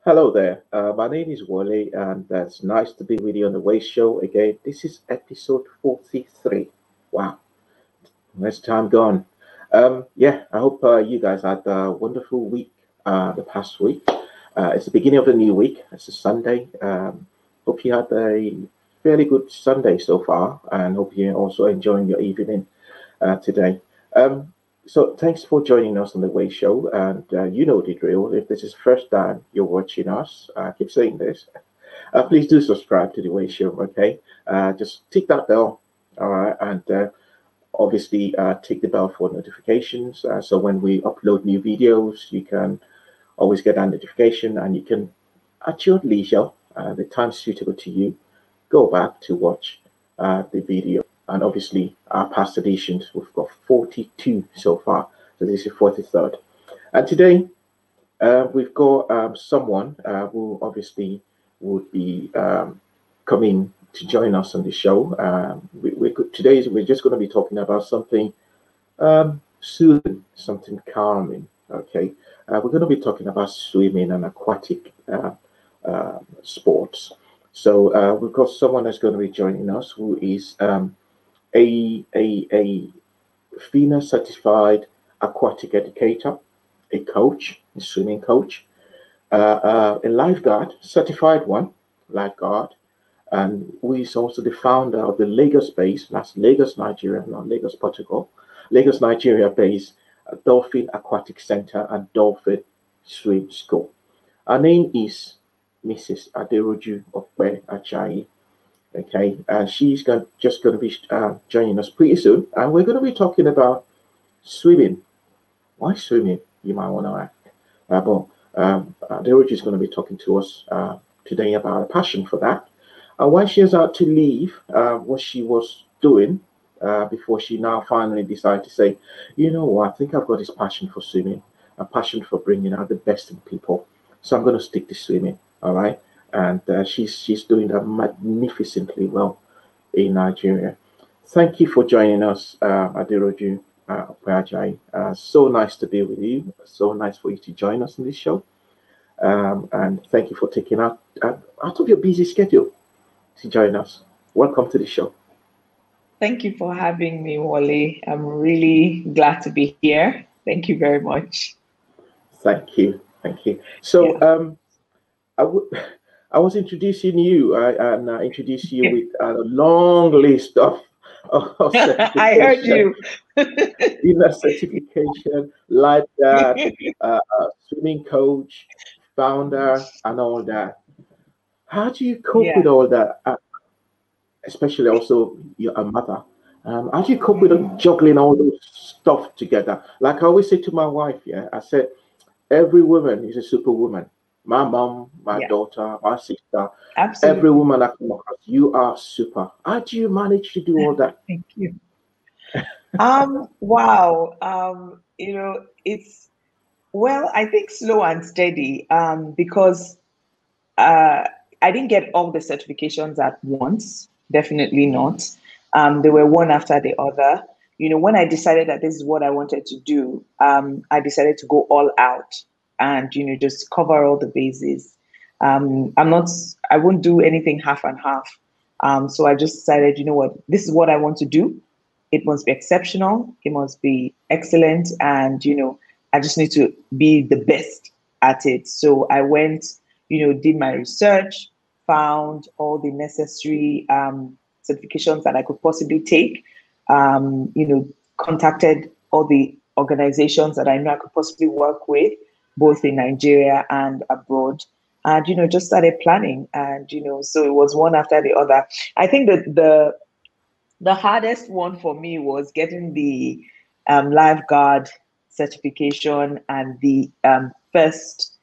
Hello there. My name is Wole, and it's nice to be with you on the Way Show again. This is episode 43. Wow, where's time gone? Yeah, I hope you guys had a wonderful week the past week. It's the beginning of a new week. It's a Sunday. Hope you had a fairly good Sunday so far, and hope you're also enjoying your evening today. Um, so thanks for joining us on the Way Show, and you know the drill. If this is the first time you're watching us, I keep saying this. Please do subscribe to the Way Show. Okay, just tick that bell. All right, and obviously tick the bell for notifications. So when we upload new videos, you can always get a notification, and you can at your leisure, the time suitable to you, go back to watch the video. And obviously, our past editions, we've got 42 so far. So this is 43rd. And today, we've got someone who obviously would be coming to join us on the show. Today, we're just going to be talking about something soothing, something calming. Okay, we're going to be talking about swimming and aquatic sports. So we've got someone that's going to be joining us who is a FINA-certified aquatic educator, a coach, a swimming coach, a lifeguard, certified one, lifeguard, and who is also the founder of the Lagos-based, that's Lagos, Nigeria, not Lagos, Portugal, Lagos, Nigeria-based Dolphin Aquatic Center and Dolphin Swim School. Her name is Mrs. Aderoju Ope-Ajayi. Okay, and she's just going to be joining us pretty soon, and we're going to be talking about swimming. Why swimming? You might want to ask. Adérójú is going to be talking to us today about a passion for that, and why she has had to leave what she was doing before she now finally decided to say, you know what, I think I've got this passion for swimming, a passion for bringing out the best in people, so I'm going to stick to swimming. All right. And she's doing that magnificently well in Nigeria. Thank you for joining us, Aderoju Ope-Ajayi. So nice to be with you. So nice for you to join us on this show. And thank you for taking out of your busy schedule to join us. Welcome to the show. Thank you for having me, Wole. I'm really glad to be here. Thank you very much. Thank you. Thank you. So yeah. I was introducing you and introduced you with a long list of certifications. I heard you. Certification, lifeguard, swimming coach, founder, and all that. How do you cope with all that? Especially also you're a mother. How do you cope with juggling all those stuff together? Like I always say to my wife, I said, every woman is a superwoman. My mom, my daughter, my sister, absolutely. Every woman I come across, you are super. How do you manage to do all that? Thank you. Wow. It's, well, I think slow and steady because I didn't get all the certifications at once. Definitely not. They were one after the other. When I decided that this is what I wanted to do, I decided to go all out. And just cover all the bases. I won't do anything half and half. So I just decided, you know what, this is what I want to do. It must be exceptional. It must be excellent. And I just need to be the best at it. So I went, did my research, found all the necessary certifications that I could possibly take. Contacted all the organizations that I know I could possibly work with, both in Nigeria and abroad, and just started planning. And so it was one after the other. I think that the hardest one for me was getting the lifeguard certification and the first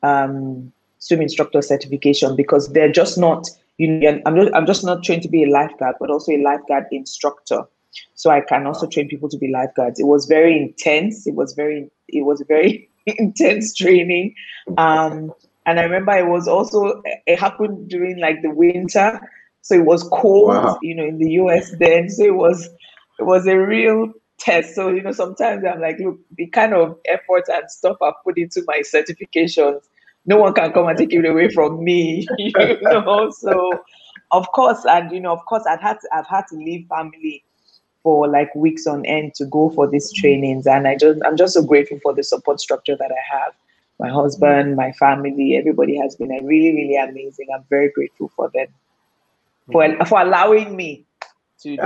swim instructor certification, because they're just not, I'm just not trained to be a lifeguard, but also a lifeguard instructor. So I can also train people to be lifeguards. It was very intense. It was very intense training. And I remember it happened during like the winter. So it was cold, in the US then. So it was a real test. So, sometimes I'm like, look, the kind of effort and stuff I've put into my certifications No one can come and take it away from me, So, of course, and of course, I've had to leave family for like weeks on end to go for these trainings, and I'm just so grateful for the support structure that I have. My husband, my family, everybody has been really, really amazing. I'm very grateful for them for allowing me to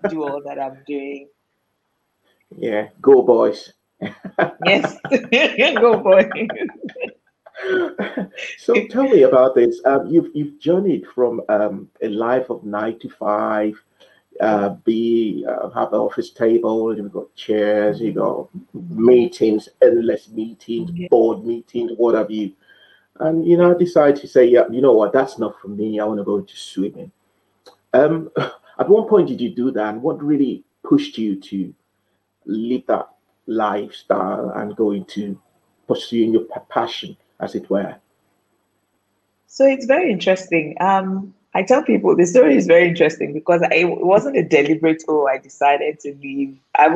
do all that I'm doing. Yeah, go boys. Yes, go boys. So tell me about this. You've journeyed from a life of 9 to 5, have an office table, you've got chairs, you got meetings, endless meetings, board meetings, what have you. And decide to say, yeah, you know what, that's not for me. I want to go into swimming. At what point did you do that, and what really pushed you to live that lifestyle and go into pursuing your passion, as it were? So it's very interesting. I tell people the story is very interesting because it wasn't a deliberate, I decided to leave. I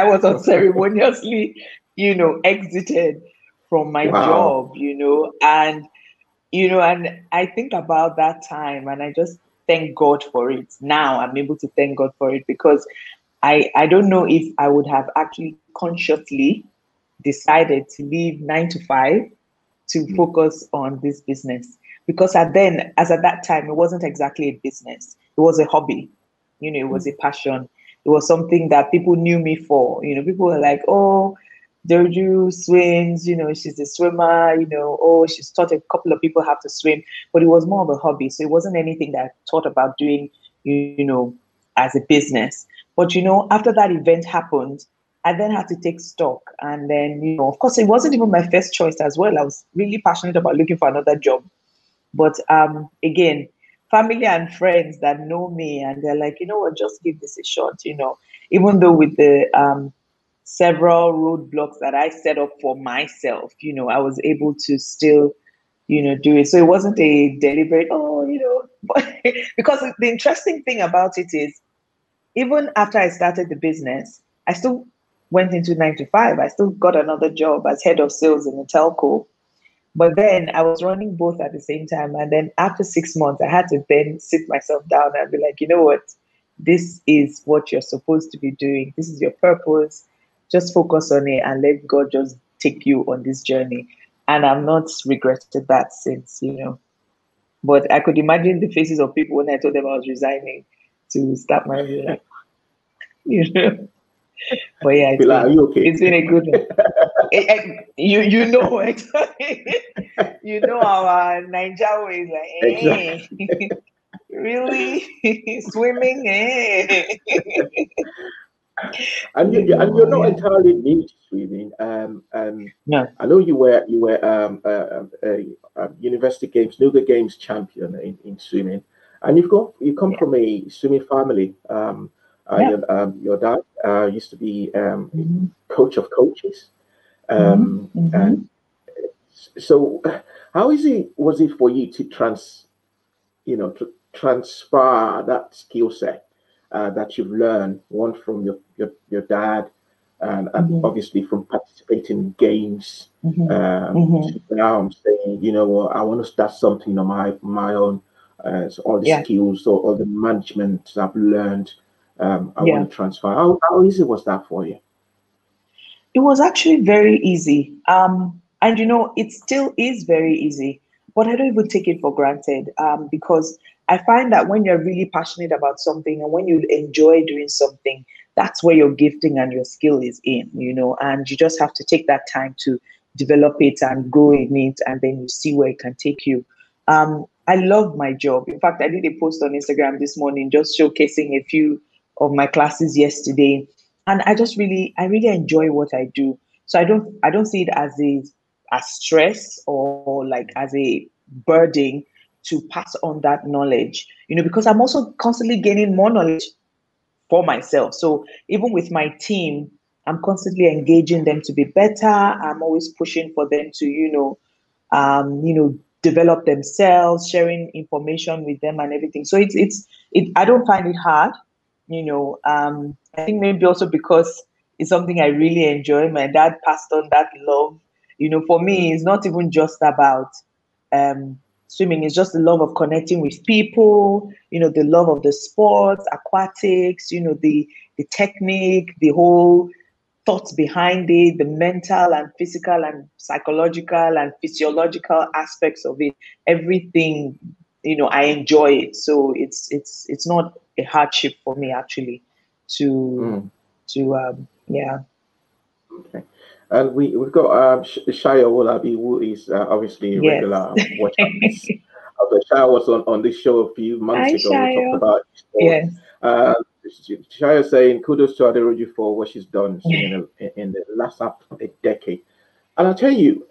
was unceremoniously, exited from my job, and I think about that time and I just thank God for it. Now I'm able to thank God for it because I don't know if I would have actually consciously decided to leave 9 to 5 to focus on this business, because at that time it wasn't exactly a business, it was a hobby, it was a passion, it was something that people knew me for. People were like, oh, Adérójú swims, she's a swimmer, oh, she's taught a couple of people how to swim, but it was more of a hobby, so it wasn't anything that I thought about doing as a business. But after that event happened, I then had to take stock. And then, of course, it wasn't even my first choice as well. I was really passionate about looking for another job. But again, family and friends that know me, and they're like, you know what, just give this a shot, even though with the several roadblocks that I set up for myself, I was able to still, do it. So it wasn't a deliberate, but because the interesting thing about it is, even after I started the business, I still went into 9 to 5. I still got another job as head of sales in a telco. But then I was running both at the same time. And then after 6 months, I had to then sit myself down and be like, you know what? This is what you're supposed to be doing. This is your purpose. Just focus on it and let God just take you on this journey. And I've not regretted that since, But I could imagine the faces of people when I told them I was resigning to start my life. But yeah, it's been a good one. You know exactly. Our Niger way is like, exactly. Really swimming, And you're not entirely new to swimming. No. I know you were a University Games, Nuga Games champion in swimming, and you come from a swimming family. Your dad used to be coach of coaches, and so how was it for you to transfer that skill set that you've learned, one from your dad, and obviously from participating in games. Now I'm saying, you know what, I want to start something on my own. So all the skills, or all the management I've learned, I want to transfer. How easy was that for you? It was actually very easy. And it still is very easy, but I don't even take it for granted, because I find that when you're really passionate about something and when you enjoy doing something, that's where your gifting and your skill is in, and you just have to take that time to develop it and grow in it, and then you see where it can take you. I love my job. In fact, I did a post on Instagram this morning just showcasing a few of my classes yesterday. And I really enjoy what I do. So I don't see it as a stress or like as a burden to pass on that knowledge, because I'm also constantly gaining more knowledge for myself. So even with my team, I'm constantly engaging them to be better. I'm always pushing for them to, develop themselves, sharing information with them and everything. So I don't find it hard. I think maybe also because it's something I really enjoy. My dad passed on that love, You know, for me, it's not even just about swimming. It's just the love of connecting with people, you know, the love of the sports, aquatics, you know, the technique, the whole thoughts behind it, the mental and physical and psychological and physiological aspects of it, everything, you know, I enjoy it. So it's not a hardship for me actually to yeah. Okay. And we've got Shaya Olabi, who is obviously a Yes. regular watcher. Shaya was on this show a few months Hi, ago. We talked Shayo. about sport. Yes. Shaya saying kudos to Adérójú for what she's done in the last half of a decade. And I'll tell you,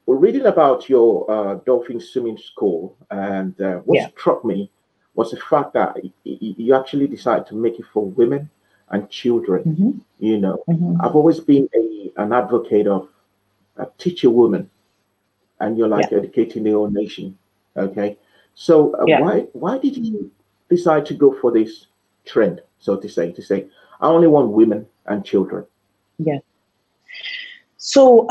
we're reading about your dolphin swimming school, and what struck me was the fact that you actually decided to make it for women and children. You know, I've always been an advocate of teach a woman, and you're like educating the whole nation. Okay, so why did you decide to go for this trend, so to say, I only want women and children? Yeah. So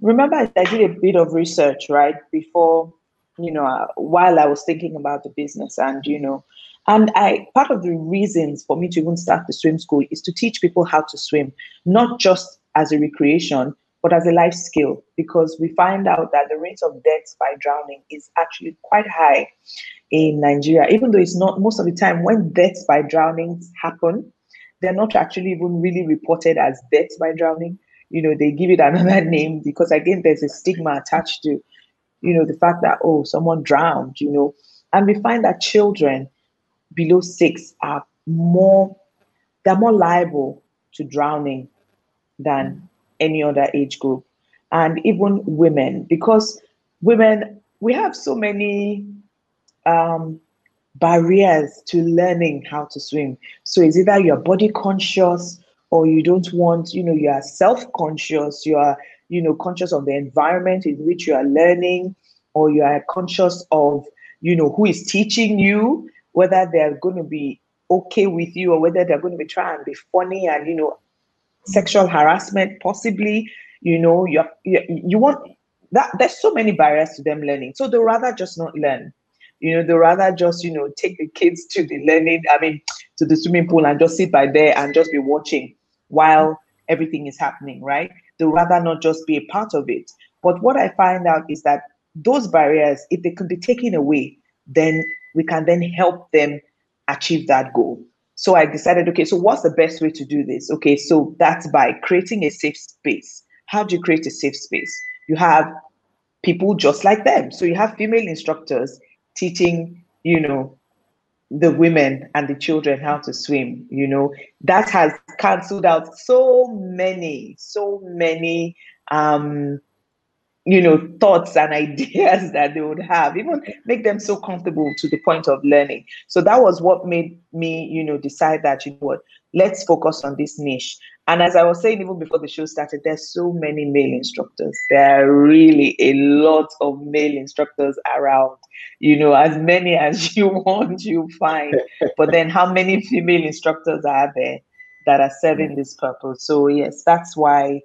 remember, I did a bit of research right before, you know, while I was thinking about the business, and you know, and part of the reasons for me to even start the swim school is to teach people how to swim, not just as a recreation, but as a life skill, because we find out that the rate of deaths by drowning is actually quite high in Nigeria, even though it's not most of the time when deaths by drowning happen, they're not actually even really reported as deaths by drowning. You know, they give it another name because again, there's a stigma attached to, you know, the fact that, oh, someone drowned, you know, and we find that children below 6 are they're more liable to drowning than any other age group. And even women, because women, we have so many barriers to learning how to swim. So it's either you're body conscious or you don't want, you know, you are self-conscious, you are, you know, conscious of the environment in which you are learning, or you are conscious of, you know, who is teaching you, whether they're going to be okay with you or whether they're going to be trying to be funny and, you know, sexual harassment, possibly, you know, you want that. There's so many barriers to them learning. So they'd rather just not learn. You know, they'd rather just, you know, take the kids to the to the swimming pool and just sit by there and just be watching while everything is happening, right? They'd rather not just be a part of it. But what I find out is that those barriers, if they can be taken away, then we can then help them achieve that goal. So I decided, okay, so what's the best way to do this? Okay, so that's by creating a safe space. How do you create a safe space? You have people just like them. So you have female instructors teaching, you know, the women and the children how to swim. You know, that has canceled out so many you know, thoughts and ideas that they would have, even make them so comfortable to the point of learning. So that was what made me, you know, decide that, you know what, let's focus on this niche. And as I was saying, even before the show started, there's so many male instructors. There are really a lot of male instructors around, you know, as many as you want, you find. But then how many female instructors are there that are serving this purpose? So yes, that's why,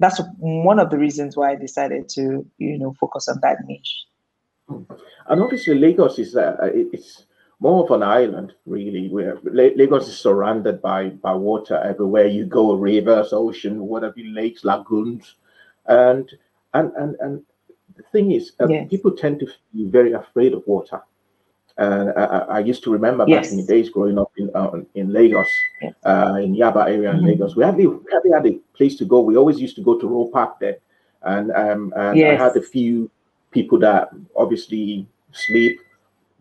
that's one of the reasons why I decided to, you know, focus on that niche. And obviously, Lagos is it's more of an island, really. Where Lagos is surrounded by water everywhere you go, rivers, ocean, whatever, lakes, lagoons, and the thing is, people tend to be very afraid of water. And I used to remember back in the days growing up in Lagos, in Yaba area in Lagos, we hardly had a place to go. We always used to go to Roe Park there, and I had a few people that obviously sleep,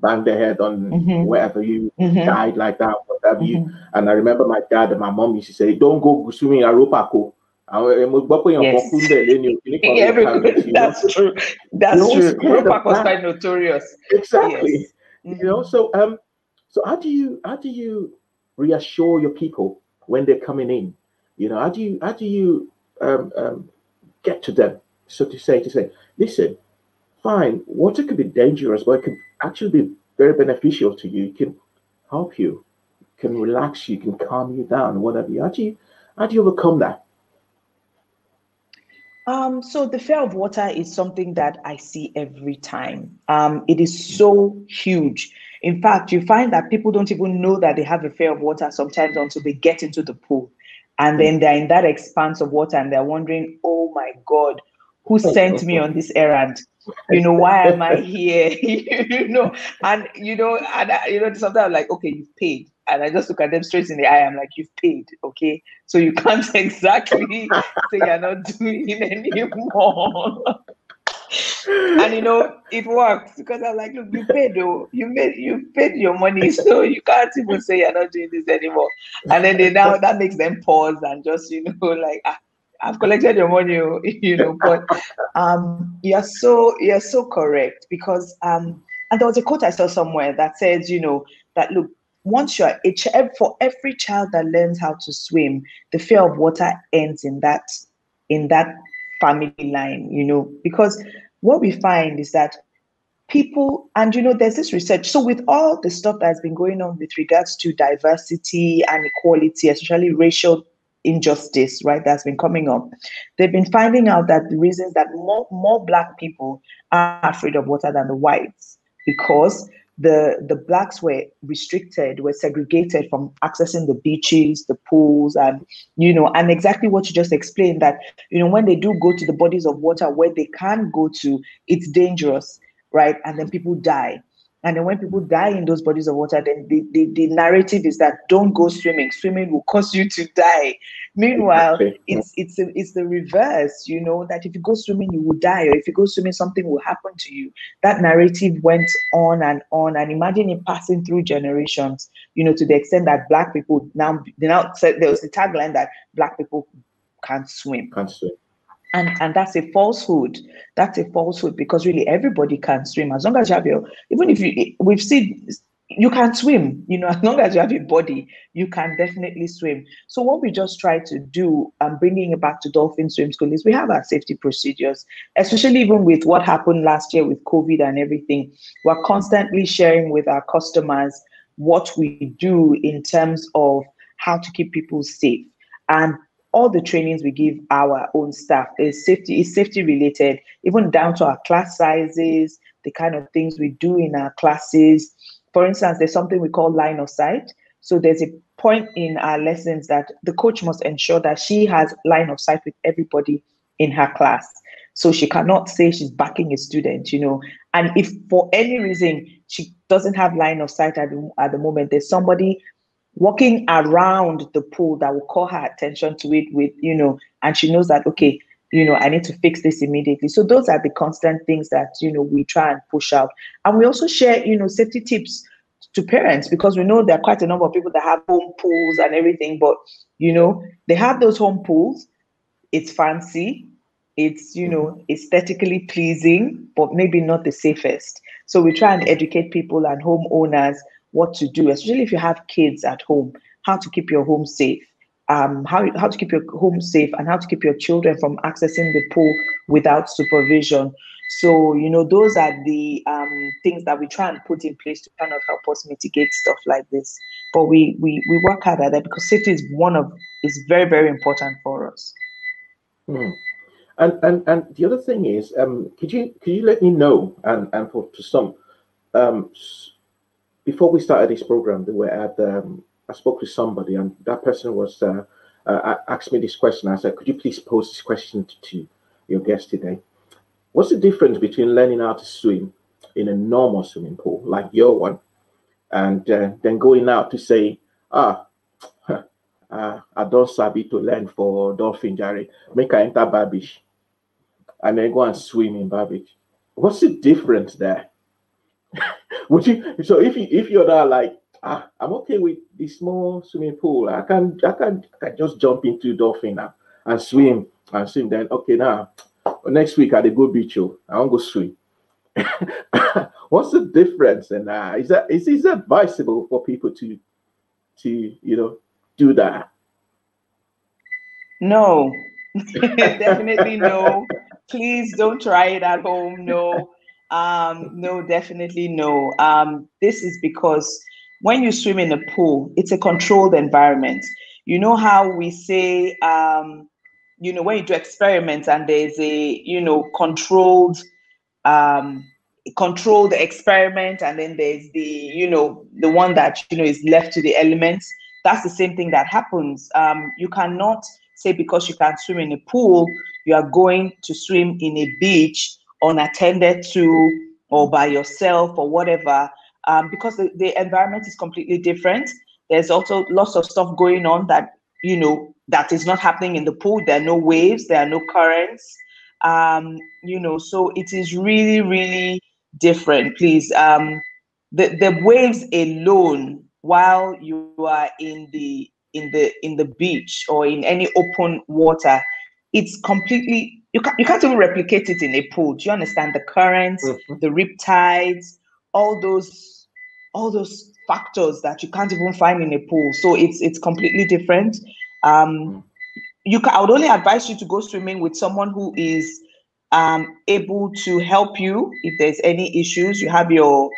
bang their head on wherever you died like that, whatever you. And I remember my dad and my mom used to say, "Don't go swimming at Roe Park." Yes. That's true. That's true. Roe Park was quite notorious. Exactly. Yes. You know, so how do you reassure your people when they're coming in? You know, how do you get to them, so to say, listen, fine, water could be dangerous, but it could actually be very beneficial to you. It can help you, can relax you, can calm you down, whatever. How do you overcome that? So the fear of water is something that I see every time. It is so huge. In fact, you find that people don't even know that they have a fear of water sometimes until they get into the pool. And then they're in that expanse of water and they're wondering, oh my God, who sent me on this errand? Why am I here? Sometimes I'm like, okay, you've paid. And I just look at them straight in the eye. I'm like, you've paid, okay? So you can't exactly say you're not doing it anymore. And it works because I'm like, look, you paid though. You paid your money, so you can't even say you're not doing this anymore. And then that makes them pause and just like, I've collected your money, but you're so correct because and there was a quote I saw somewhere that says, that look, once you're for every child that learns how to swim, the fear of water ends in that family line, because what we find is that people, and there's this research. So with all the stuff that's been going on with regards to diversity and equality, especially racial injustice, right, that's been coming up, they've been finding out that the reasons that more Black people are afraid of water than the whites, because the Blacks were restricted, were segregated from accessing the beaches, the pools, and and exactly what you just explained, that when they do go to the bodies of water where they can go to, it's dangerous, right? And then people die. And then when people die in those bodies of water, then the narrative is that don't go swimming. Swimming will cause you to die. Meanwhile, it's the reverse, that if you go swimming, you will die, or if you go swimming, something will happen to you. That narrative went on, and imagine it passing through generations, to the extent that Black people now said there was the tagline that Black people can't swim. And that's a falsehood. That's a falsehood, because really everybody can swim as long as you have we've seen you can swim, as long as you have a body, you can definitely swim. So what we just try to do, bringing it back to Dolphin Swim School, is we have our safety procedures, especially even with what happened last year with COVID and everything. We're constantly sharing with our customers what we do in terms of how to keep people safe. And all the trainings we give our own staff is safety related, even down to our class sizes, the kind of things we do in our classes. For instance, there's something we call line of sight. So there's a point in our lessons that the coach must ensure that she has line of sight with everybody in her class. So she cannot say she's backing a student, and if for any reason she doesn't have line of sight at the moment, there's somebody walking around the pool that will call her attention to it with, and she knows that, okay, I need to fix this immediately. So those are the constant things that, we try and push out. And we also share, safety tips to parents, because we know there are quite a number of people that have home pools and everything, but, they have those home pools. It's fancy. It's, aesthetically pleasing, but maybe not the safest. So we try and educate people and homeowners what to do, especially if you have kids at home, how to keep your home safe, how to keep your home safe, and how to keep your children from accessing the pool without supervision. So, those are the things that we try and put in place to kind of help us mitigate stuff like this. But we work hard at that, because safety is very, very important for us. And the other thing is, could you let me know, and to some, before we started this program, I spoke to somebody, and that person was asked me this question. I said, could you please pose this question to your guest today? What's the difference between learning how to swim in a normal swimming pool like your one, and then going out to say, I don't sabi to learn for Dolphin Jare, make I enter Babish, and then go and swim in Babish? What's the difference there? Would you? So if you're not like, I'm okay with the small swimming pool, I can just jump into Dolphin now and swim. Then okay, now next week at the go beach, I won't go swim. What's the difference? And is it advisable for people to do that? No, definitely no. Please don't try it at home. No. No, definitely no. This is because when you swim in a pool, it's a controlled environment. You know how we say you know, when you do experiments and there's a, you know, controlled experiment, and then there's the, you know, the one that, you know, is left to the elements. That's the same thing that happens. You cannot say because you can swim in a pool, you are going to swim in a beach unattended to or by yourself or whatever, because the environment is completely different. There's also lots of stuff going on that, you know, that is not happening in the pool. There are no waves, there are no currents, you know, so it is really, really different. Please, the waves alone, while you are in the beach or in any open water, it's completely, you can't even replicate it in a pool. Do you understand? The currents, the riptides, all those factors that you can't even find in a pool. So it's completely different. I would only advise you to go swimming with someone who is able to help you if there's any issues. You have your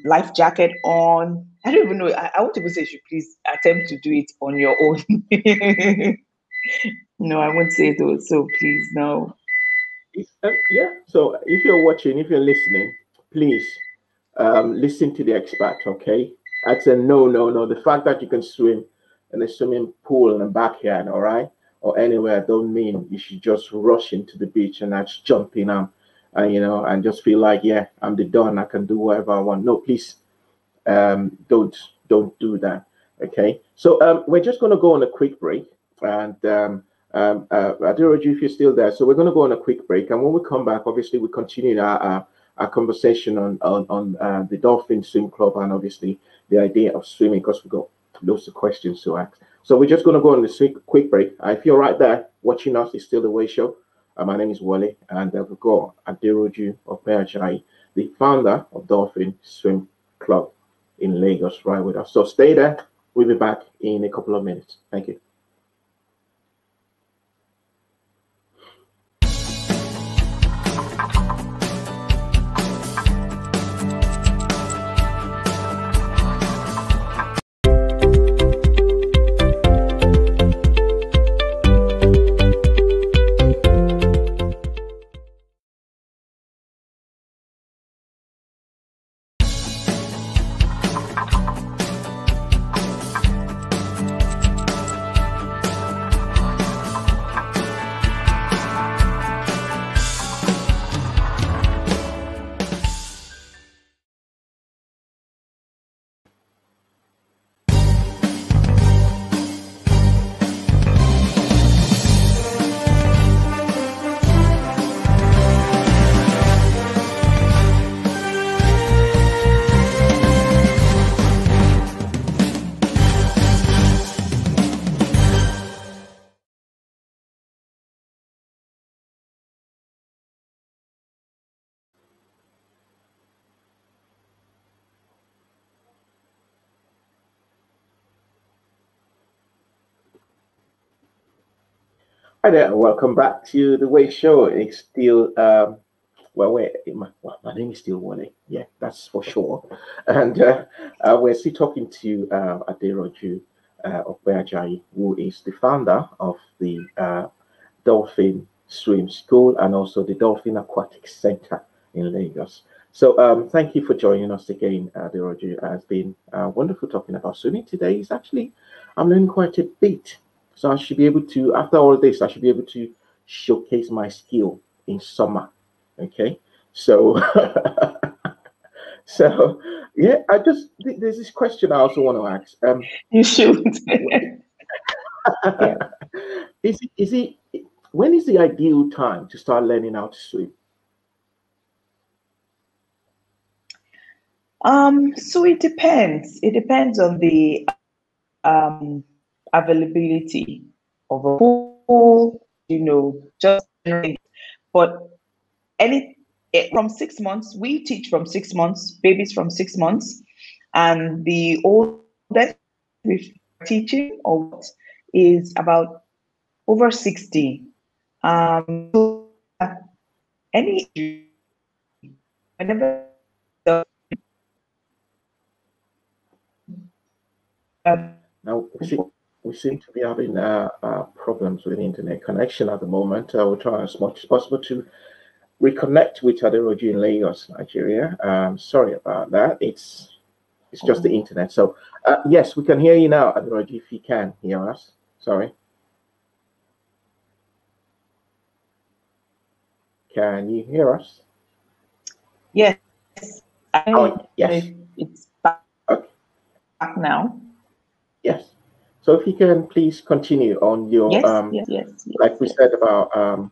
life jacket on. I don't even know. I won't even say you should please attempt to do it on your own. No, I won't say those. So please, no. Yeah. So if you're watching, if you're listening, please listen to the expert. Okay. That's a no, no, no. The fact that you can swim in a swimming pool in the backyard, all right, or anywhere, don't mean you should just rush into the beach and that's jumping you know, and just feel like, yeah, I'm the don, I can do whatever I want. No, please, don't do that. Okay. So we're just going to go on a quick break, and Adérójú, if you're still there, so we're going to go on a quick break, and when we come back, obviously we continue our conversation on the Dolphin Swim Club, and obviously the idea of swimming, because we've got loads of questions to ask. So we're just going to go on this quick break. If you're right there watching us, it's still the Way Show. My name is Wole, and we've got Adérójú Ope-Ajayi, the founder of Dolphin Swim Club in Lagos, right with us. So stay there. We'll be back in a couple of minutes. Thank you. Hi there, and welcome back to the Way Show. It's still my name is still Wole. Yeah, that's for sure. And we're still talking to Aderoju Ope-Ajayi, who is the founder of the Dolphin Swim School and also the Dolphin Aquatic Center in Lagos. So thank you for joining us again, Adérójú. It has been wonderful talking about swimming today. It's actually, I'm learning quite a bit. So I should be able to, after all this, I should be able to showcase my skill in summer. Okay. So, so yeah, there's this question I also want to ask. You should. When is the ideal time to start learning how to swim? So it depends. It depends on the availability of a pool, you know, just, but from 6 months, we teach from 6 months, babies from 6 months, and the oldest we're teaching is about over 60. So any whenever Now, we seem to be having problems with internet connection at the moment. We'll try as much as possible to reconnect with Aderoju in Lagos, Nigeria. Sorry about that. It's just the internet. So yes, we can hear you now, Aderoju, if you can hear us. Sorry. Can you hear us? Yes. Yes. It's back now. Yes. So if you can please continue on your yes. Like we said about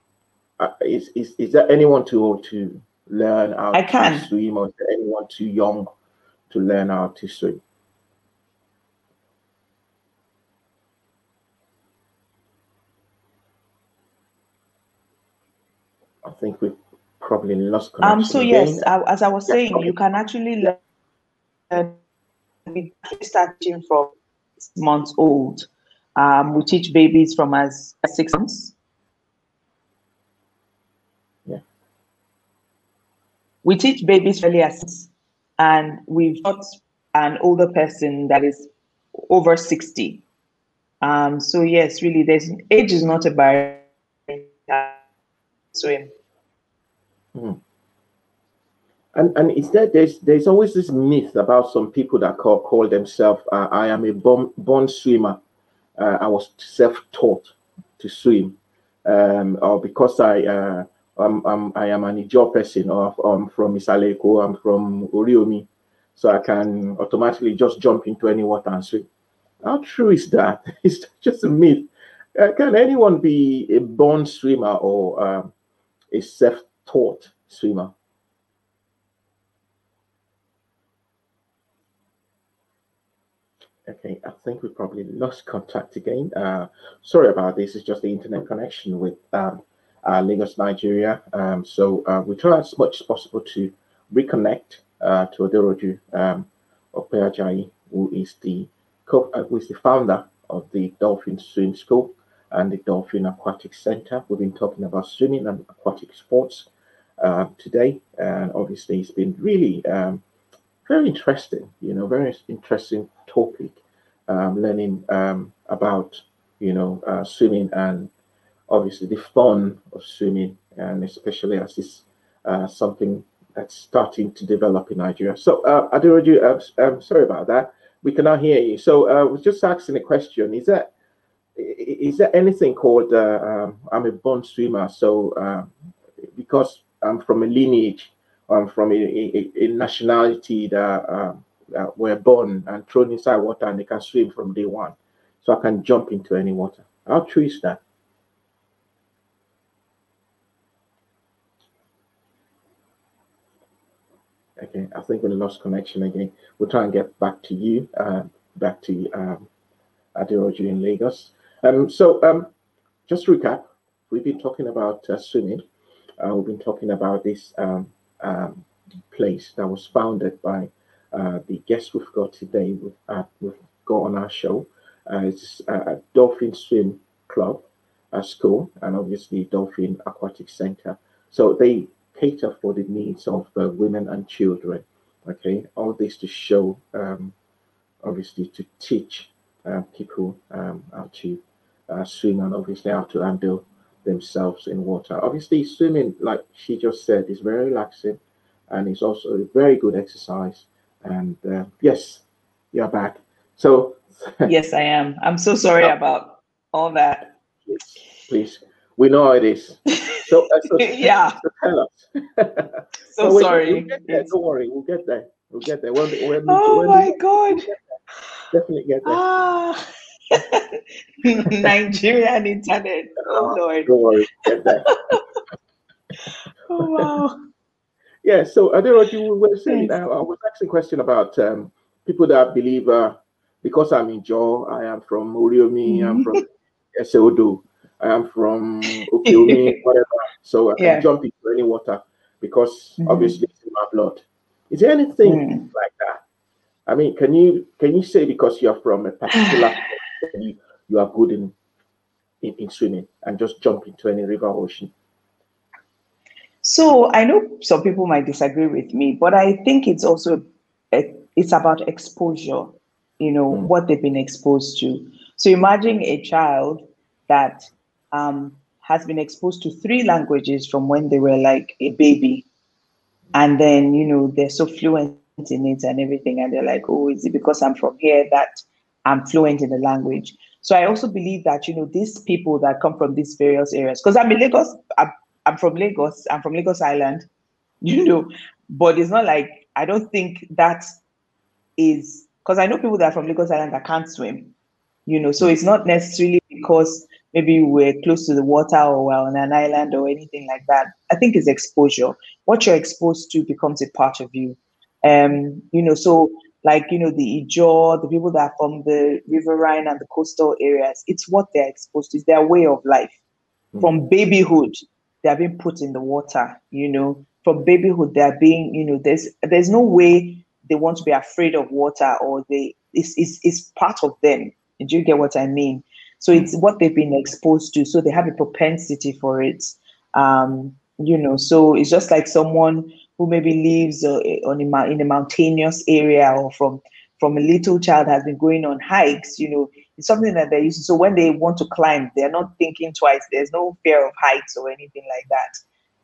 is there anyone too old to learn how to swim, or is there anyone too young to learn how to swim? I think we probably lost connection. So again. Yes, as I was saying, you can actually learn. We start teaching from 6 months old. We teach babies from as 6 months. Yeah. We teach babies early as, and we've got an older person that is over 60. So yes, really, age is not a barrier. Swim. And is there's always this myth about some people that call themselves I am a born swimmer. I was self-taught to swim, or because I am an Ijaw person, or I'm from Isaleko, I'm from Oriomi, so I can automatically just jump into any water and swim. How true is that? It's just a myth. Can anyone be a born swimmer or a self-taught swimmer? Okay, I think we probably lost contact again. Sorry about this. It's just the internet connection with Lagos, Nigeria. So we try as much as possible to reconnect to Adérójú Ope-Ajayi, who is the founder of the Dolphin Swim School and the Dolphin Aquatic Center. We've been talking about swimming and aquatic sports today, and obviously it's been really very interesting, very interesting topic, learning about, swimming and obviously the fun of swimming, and especially as it's something that's starting to develop in Nigeria. So, Adérójú, I'm sorry about that. We cannot hear you. So, I was just asking a question. Is there anything called I'm a born swimmer? So, because I'm from a lineage, from a nationality that were born and thrown inside water and they can swim from day one. So I can jump into any water. How true is that? Okay, I think we lost connection again. We'll try and get back to you, back to Aderoju in Lagos. Just to recap, we've been talking about swimming. We've been talking about this place that was founded by the guest we've got today. We've got on our show. It's a Dolphin Swim Club, school, and obviously Dolphin Aquatic Center. So they cater for the needs of women and children. Okay, all this to show, obviously, to teach people how to swim, and obviously how to handle themselves in water. Obviously, swimming, like she just said, is very relaxing, and it's also a very good exercise. And yes, you're back. So yes, I am. I'm so sorry about all that. Please, we know how it is. So yeah. So tell us. So sorry. Don't worry, we'll get there. We'll get there. Oh my God! Definitely get there. Nigerian internet. Oh Lord. Don't worry, get there. Oh wow. Yeah. So Adérójú, we were saying. I was asking a question about people that believe because I'm in Jaw, I am from Oriomi, I'm from Eseodo, I am from Okeomi, whatever. So I can jump into any water because obviously it's in my blood. Is there anything like that? I mean, can you say because you're from a particular you are good in swimming and just jump into any river or ocean? So I know some people might disagree with me, but I think it's also it's about exposure. What they've been exposed to. So imagine a child that has been exposed to 3 languages from when they were like a baby. And then, they're so fluent in it and everything. And they're like, oh, is it because I'm from here that I'm fluent in the language? So I also believe that, these people that come from these various areas, because I'm in Lagos, I'm from Lagos, I'm from Lagos Island, but it's not like, I don't think that is, because I know people that are from Lagos Island that can't swim, so it's not necessarily because maybe we're close to the water or we're on an island or anything like that. I think it's exposure. What you're exposed to becomes a part of you. So like, the Ijaw, the people that are from the riverine and the coastal areas, it's what they're exposed to, it's their way of life. From babyhood, they're being put in the water, from babyhood, they're being, there's no way they want to be afraid of water, or it's part of them. Do you get what I mean? So it's what they've been exposed to. So they have a propensity for it. So it's just like someone who maybe lives in a mountainous area, or from a little child has been going on hikes, it's something that they're used to. So when they want to climb, they're not thinking twice. There's no fear of heights or anything like that.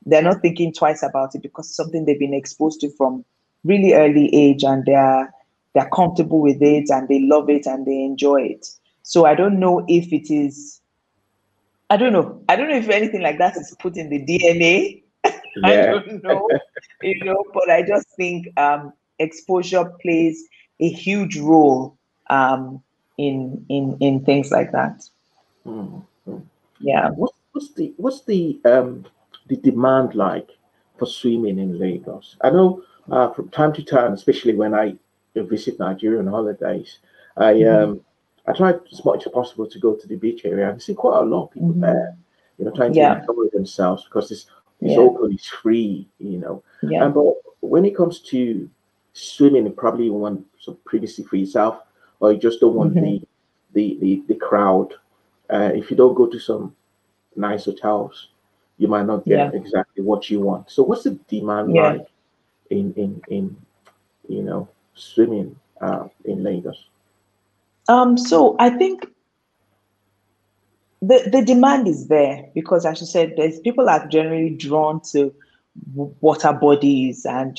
They're not thinking twice about it because it's something they've been exposed to from really early age, and they're comfortable with it, and they love it, and they enjoy it. So I don't know if it is, I don't know if anything like that is put in the DNA. I don't know, but I just think exposure plays a huge role in things like that. Mm-hmm. Yeah. What's the demand like for swimming in Lagos? I know from time to time, especially when I visit Nigeria on holidays, I try as much as possible to go to the beach area and see quite a lot of people there, trying to enjoy themselves, because it's open, it's free, Yeah. But when it comes to swimming, you probably want some privacy for yourself, or you just don't want the crowd. If you don't go to some nice hotels, you might not get exactly what you want. So what's the demand like in swimming in Lagos? So I think the demand is there because, as you said, there's people are generally drawn to water bodies and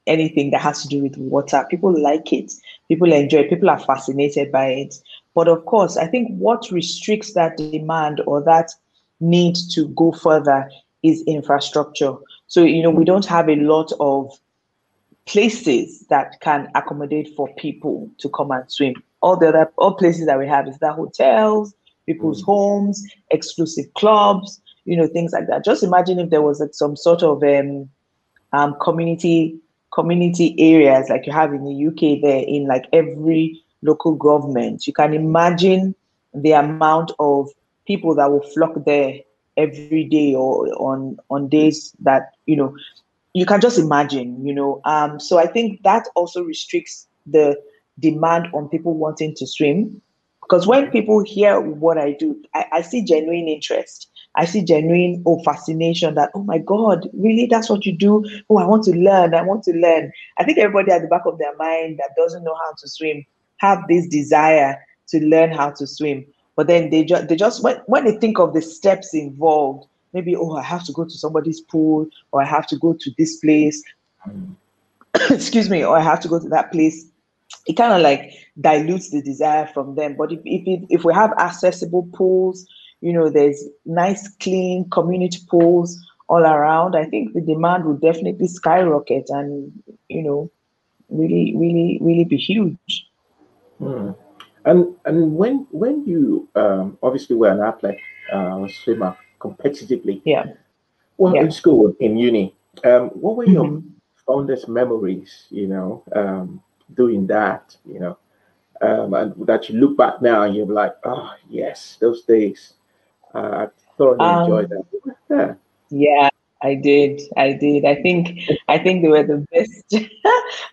anything that has to do with water. People like it, people enjoy it, people are fascinated by it. But of course, I think what restricts that demand or that need to go further is infrastructure. So we don't have a lot of places that can accommodate for people to come and swim. All places that we have is that hotels, people's homes, exclusive clubs, things like that. Just imagine if there was some sort of community areas like you have in the UK there, in like every local government. You can imagine the amount of people that will flock there every day, or on days that you can just imagine. So I think that also restricts the demand on people wanting to swim, because when people hear what I do, I see genuine interest. I see genuine fascination that, oh my God, really, that's what you do? Oh, I want to learn. I want to learn. I think everybody at the back of their mind that doesn't know how to swim have this desire to learn how to swim. But then they just when they think of the steps involved, maybe, oh, I have to go to somebody's pool, or I have to go to this place, excuse me, or I have to go to that place. It kind of like dilutes the desire from them. But if we have accessible pools, there's nice, clean community pools all around, I think the demand will definitely skyrocket and, really, really, really be huge. And when you obviously were an athlete, swimmer competitively, in school, in uni, what were your fondest memories, doing that, and that you look back now and you're like, oh yes, those days, I thoroughly enjoyed that. Yeah, I did. I think they were the best.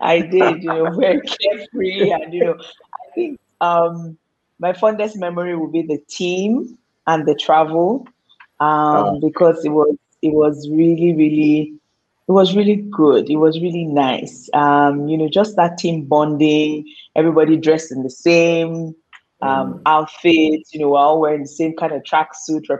I did, very carefree, and I think my fondest memory would be the team and the travel, because it was really, really, it was really good. It was really nice. Just that team bonding, everybody dressed in the same, outfits. You know, we're all wearing the same kind of tracksuit, we're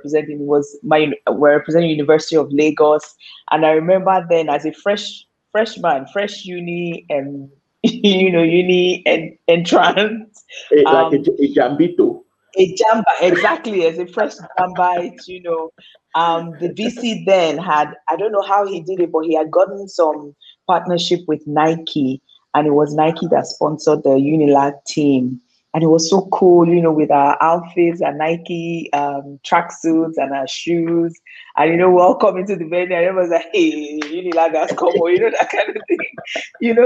representing University of Lagos. And I remember then as a freshman, fresh uni and uni and entrance. Like a jambito. A jamba, exactly, as a fresh jambite, the VC then had, I don't know how he did it, but he had gotten some partnership with Nike, and it was Nike that sponsored the Unilag team. And it was so cool, with our outfits and Nike tracksuits and our shoes. And, we all come into the venue and everyone's like, hey, Unilag has come, or, that kind of thing.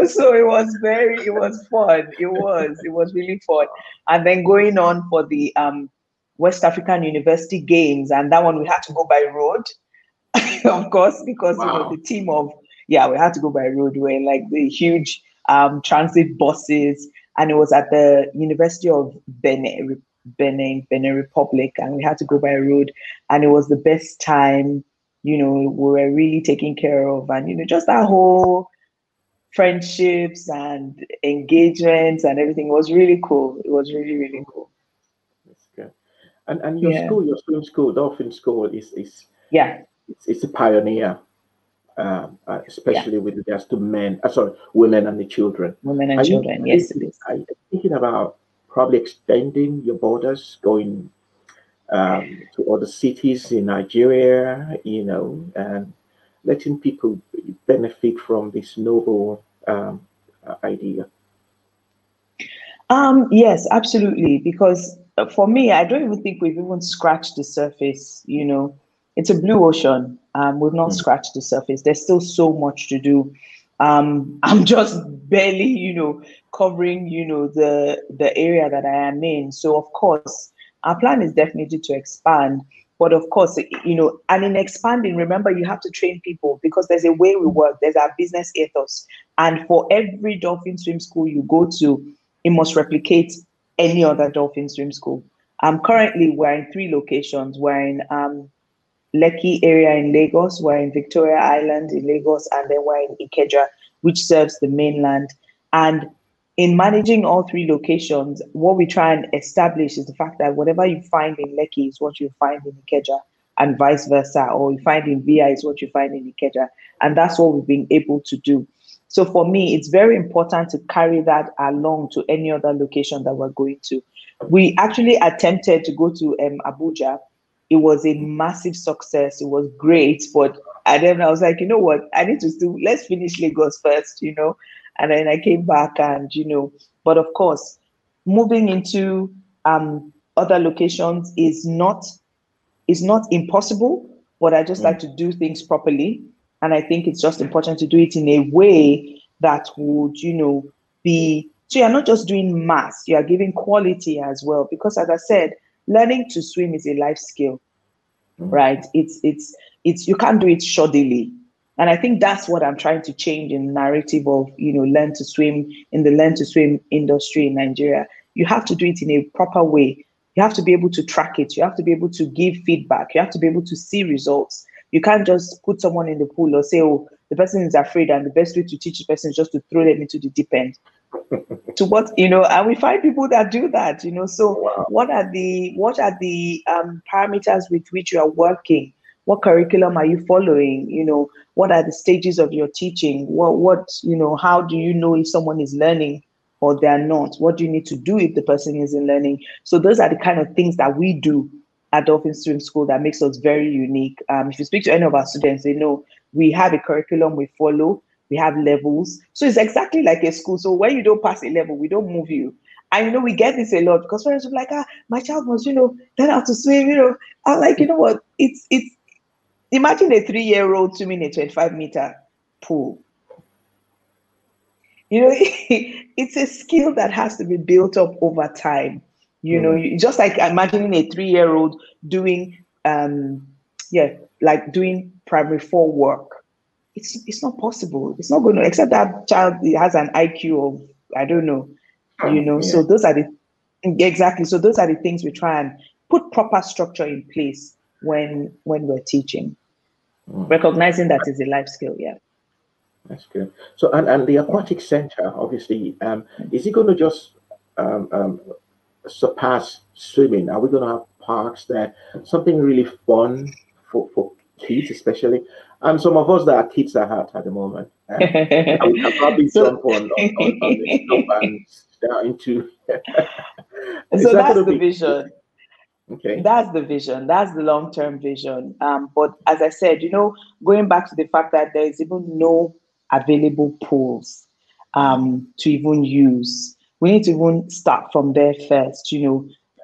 So it was fun. It was really fun. And then going on for the West African University Games, and that one we had to go by road, of course, because, Wow. the team of, we had to go by road. We're in like the huge transit buses. And it was at the University of Benin Republic, and we had to go by road. And it was the best time, we were really taken care of. And, just that whole friendships and engagements and everything was really cool. It was really, really cool. That's good. And your school, your swim school, Dolphin School, is it's a pioneer. Especially with regards to women and the children. Women and children, yes, it is. Are you thinking about probably extending your borders, going to other cities in Nigeria, and letting people benefit from this noble idea? Yes, absolutely. Because for me, I don't even think we've even scratched the surface. It's a blue ocean. We've not scratched the surface. There's still so much to do. I'm just barely, covering, the area that I am in. So of course, our plan is definitely to expand. But of course, and in expanding, remember, you have to train people, because there's a way we work. There's our business ethos. And for every dolphin swim school you go to, it must replicate any other dolphin swim school. Currently, we're in 3 locations. We're in Lekki area in Lagos, we're in Victoria Island in Lagos, and then we're in Ikeja, which serves the mainland. And in managing all 3 locations, what we try and establish is the fact that whatever you find in Lekki is what you find in Ikeja, and vice versa, or you find in VI is what you find in Ikeja. And that's what we've been able to do. So for me, it's very important to carry that along to any other location that we're going to. We actually attempted to go to Abuja. It was a massive success. It was great. But then I was like, you know what? I need to let's finish Lagos first, And then I came back and, but of course, moving into other locations is not impossible, but I just like to do things properly. And I think it's just important to do it in a way that would, be, so you're not just doing mass, you are giving quality as well. Because as I said, learning to swim is a life skill, right? It's you can't do it shoddily. And I think that's what I'm trying to change in the narrative of, learn to swim, in the learn to swim industry in Nigeria. You have to do it in a proper way. You have to be able to track it. You have to be able to give feedback. You have to be able to see results. You can't just put someone in the pool or say, oh, the person is afraid, and the best way to teach the person is just to throw them into the deep end. To what, and we find people that do that, so wow. What are the parameters with which you are working? What curriculum are you following? What are the stages of your teaching? What how do you know if someone is learning or they're not? What do you need to do if the person isn't learning? So those are the kind of things that we do at Dolphin Swim School that makes us very unique. If you speak to any of our students, they know we have a curriculum we follow. We have levels. So it's exactly like a school. So when you don't pass a level, we don't move you. And, we get this a lot because parents are like, my child must, learn how to swim, I'm like, you know what? It's imagine a 3-year-old swimming a 25-meter pool. It's a skill that has to be built up over time. Just like imagining a 3-year-old doing, like doing primary 4 work. It's not possible. It's not going to, except that child has an IQ of, I don't know, Yeah. So those are exactly. So those are the things we try and put proper structure in place when we're teaching, recognizing that is a life skill. Yeah. That's good. So, and the aquatic center, obviously, is it going to just surpass swimming? Are we going to have parks there? Something really fun for kids, especially, and some of us that are kids at heart at the moment. That we can probably So, jump on this stuff and down into. Is so that that's going to the be vision. okay? That's the vision. That's the long-term vision. But as I said, going back to the fact that there is even no available pools to even use, we need to even start from there first.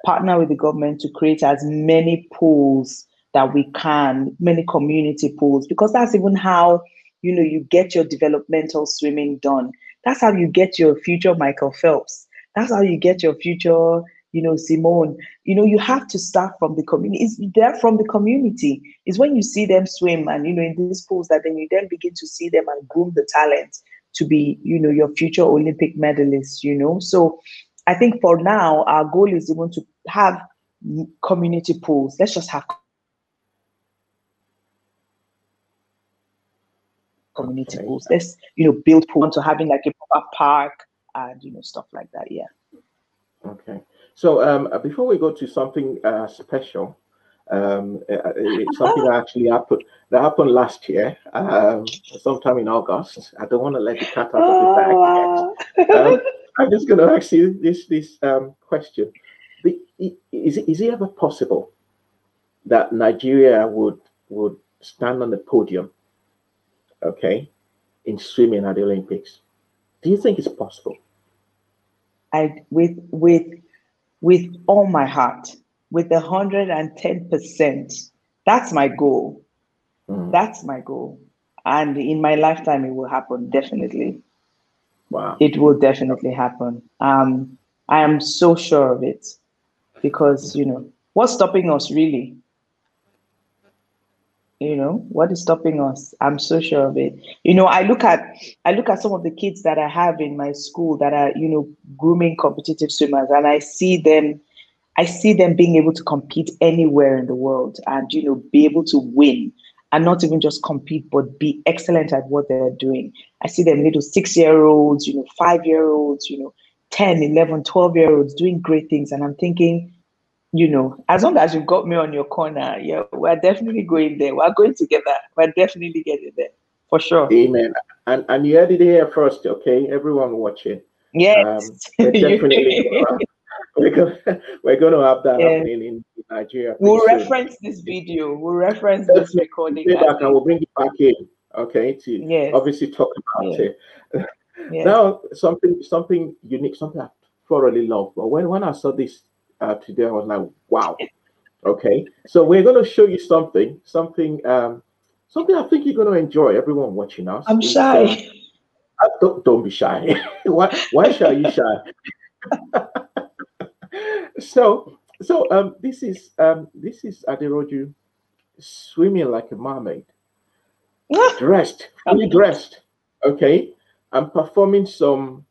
Partner with the government to create as many pools that we can, many community pools, because that's even how you get your developmental swimming done. That's how you get your future Michael Phelps. That's how you get your future, Simone. You have to start from the community. It's there from the community. It's when you see them swim and, in these pools that then you then begin to see them and groom the talent to be, your future Olympic medalists, So I think for now, our goal is even to have community pools. Let's just have community pools. Let's, build pools to having like a proper park and, stuff like that. Yeah. Okay. So before we go to something special, it's something that happened last year, sometime in August. I don't want to let the cat out of the bag yet. I'm just going to ask you this question: Is it ever possible that Nigeria would stand on the podium, okay, in swimming at the Olympics? Do you think it's possible? With all my heart, with 110%. That's my goal. That's my goal. And in my lifetime, it will happen, definitely. Wow. It will definitely happen. I am so sure of it because, what's stopping us really? What is stopping us? I'm so sure of it. I look at some of the kids that I have in my school that are, grooming competitive swimmers, and I see them being able to compete anywhere in the world and, be able to win and not even just compete, but be excellent at what they're doing. I see them little 6-year-olds, 5-year-olds, 10, 11, 12-year-olds doing great things. And I'm thinking, as long as you've got me on your corner, yeah, we're definitely going there. We're going together. We're definitely getting there for sure. Amen. And you heard it here first, okay? Everyone watching. Yes. We're definitely we're going to have that happening in Nigeria. We'll reference this video. We'll reference this recording. Back and we'll bring it back in, okay? To obviously talk about it. Now, something unique, something I thoroughly love. But when I saw this today, I was like, wow. Okay, so we're going to show you something I think you're going to enjoy. Everyone watching us. I'm shy. Don't be shy. Why shall you shy? So this is Aderoju swimming like a mermaid, fully dressed. Okay, and performing some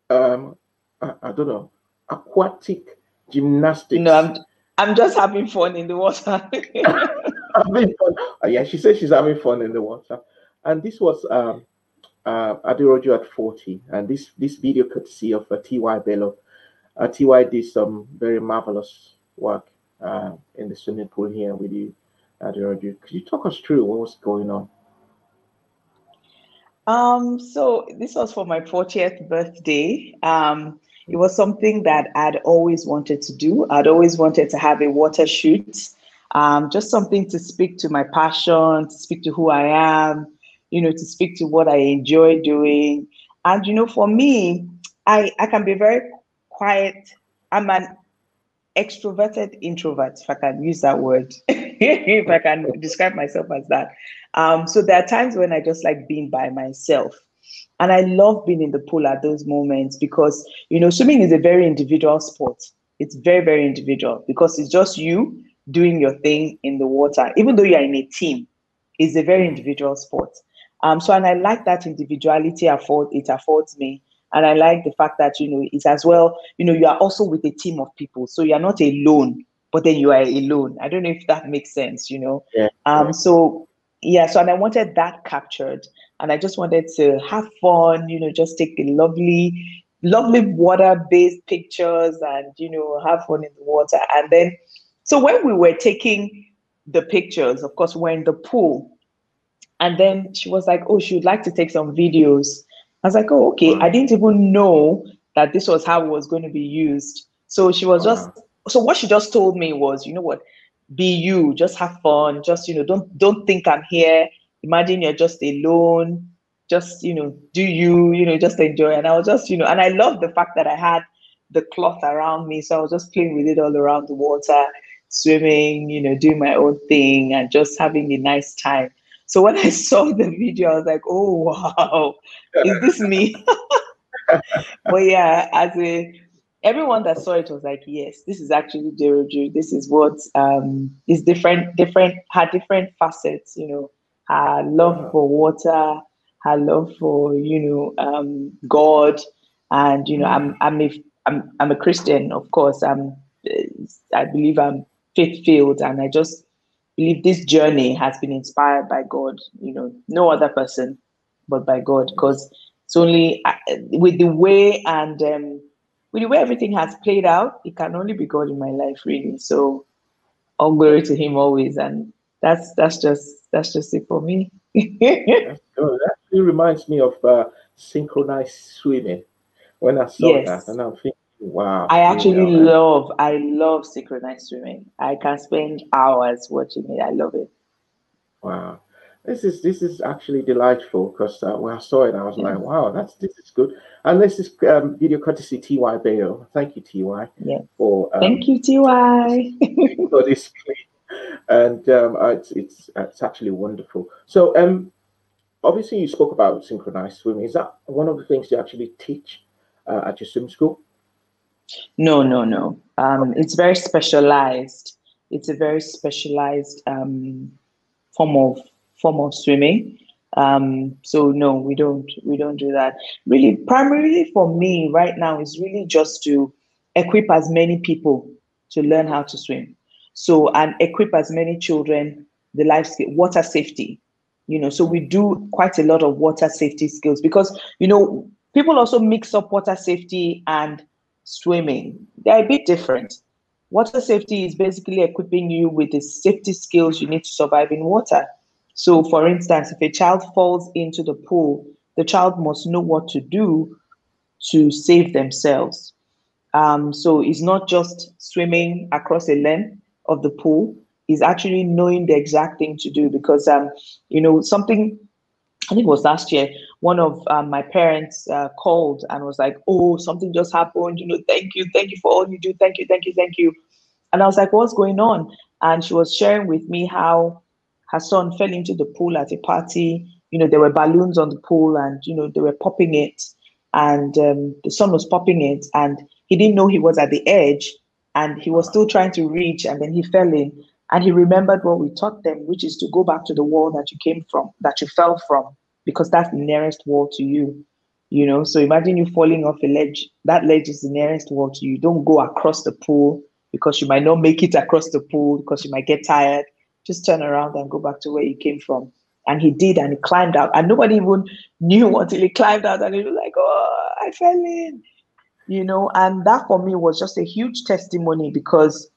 I don't know, aquatic gymnastics. No, I'm just having fun in the water. Having fun. Yeah, she said she's having fun in the water. And this was Aderoju at 40, and this video courtesy of T.Y. Bello. T.Y. did some very marvelous work in the swimming pool here with you, Aderoju. Could you talk us through what was going on? So this was for my 40th birthday. It was something that I'd always wanted to do. I'd always wanted to have a water shoot, just something to speak to my passion, to speak to who I am, to speak to what I enjoy doing. And, for me, I can be very quiet. I'm an extroverted introvert, if I can use that word, if I can describe myself as that. So there are times when I just like being by myself. And I love being in the pool at those moments because, swimming is a very individual sport. It's very, very individual because it's just you doing your thing in the water. Even though you're in a team, it's a very individual sport. And I like that individuality it affords me. And I like the fact that, it's as well, you are also with a team of people. So you're not alone, but then you are alone. I don't know if that makes sense, So and I wanted that captured. And I just wanted to have fun, just take a lovely, lovely water-based pictures and, have fun in the water. And then, so when we were taking the pictures, of course, we're in the pool. And then she was like, oh, she would like to take some videos. I was like, oh, okay. Wow. I didn't even know that this was how it was going to be used. So she was Wow. so what she just told me was, you know what, be you, just have fun. Just, don't think I'm here. Imagine you're just alone. Just, do you, just enjoy. And I was just, and I loved the fact that I had the cloth around me. So I was just playing with it all around the water, swimming, doing my own thing and just having a nice time. So when I saw the video, I was like, oh, wow, is this me? But yeah, everyone that saw it was like, yes, this is actually Adérójú. This is what is different, had different facets, her love Wow. for water, her love for, God. And, I'm a Christian, of course. I believe I'm faith-filled, and I just believe this journey has been inspired by God, no other person but by God, because it's only with the way everything has played out, it can only be God in my life, really. So all glory to Him always, and that's just it for me. That's good. That actually reminds me of synchronized swimming. When I saw that, Yes, and I'm thinking, wow, I you actually know, and love synchronized swimming. I can spend hours watching it. I love it. wow, this is actually delightful because when I saw it, I was Yeah, like, wow, this is good. And this is video courtesy TY Bayo. Thank you, TY, yeah. for Thank you, this TY. for this clip. And it's actually wonderful. So obviously you spoke about synchronized swimming. Is that one of the things you actually teach at your swim school? No, no, no. It's very specialized. It's a very specialized form of form of swimming. So no, we don't do that. Really, primarily for me right now is really just to equip as many people to learn how to swim. So and equip as many children the life skill, water safety. So we do quite a lot of water safety skills because people also mix up water safety and swimming. They're a bit different. Water safety is basically equipping you with the safety skills you need to survive in water. So, for instance, if a child falls into the pool, the child must know what to do to save themselves. So, it's not just swimming across a length of the pool, it's actually knowing the exact thing to do because, something I think it was last year, one of my parents called and was like, oh, something just happened. Thank you for all you do. Thank you, thank you, thank you. And I was like, what's going on? And she was sharing with me how her son fell into the pool at a party. There were balloons on the pool and, they were popping it. And the son was popping it and he didn't know he was at the edge and he was still trying to reach and then he fell in. And he remembered what we taught them, which is to go back to the wall that you came from, that you fell from, because that's the nearest wall to you. So imagine you falling off a ledge. That ledge is the nearest wall to you. Don't go across the pool because you might not make it across the pool because you might get tired. Just turn around and go back to where you came from. And he did, and he climbed out. And nobody even knew until he climbed out and he was like, oh, I fell in. And that for me was just a huge testimony because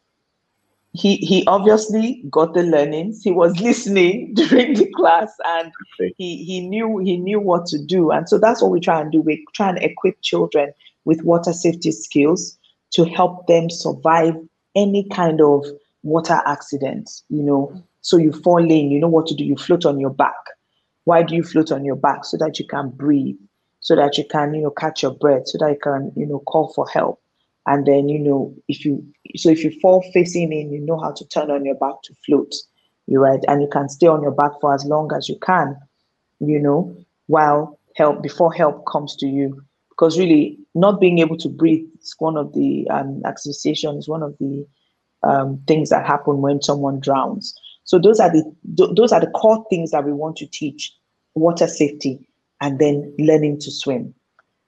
he obviously got the learnings. He was listening during the class and he knew what to do. And so that's what we try and do. We try and equip children with water safety skills to help them survive any kind of water accident. So you fall in, you know what to do. You float on your back. Why do you float on your back? So that you can breathe, so that you can, catch your breath, so that you can, call for help. And then, if you fall facing in, you know how to turn on your back to float. You're right. And you can stay on your back for as long as you can, before help comes to you. Because really not being able to breathe is one of the asphyxiation is one of the things that happen when someone drowns. So those are the core things that we want to teach: water safety and then learning to swim.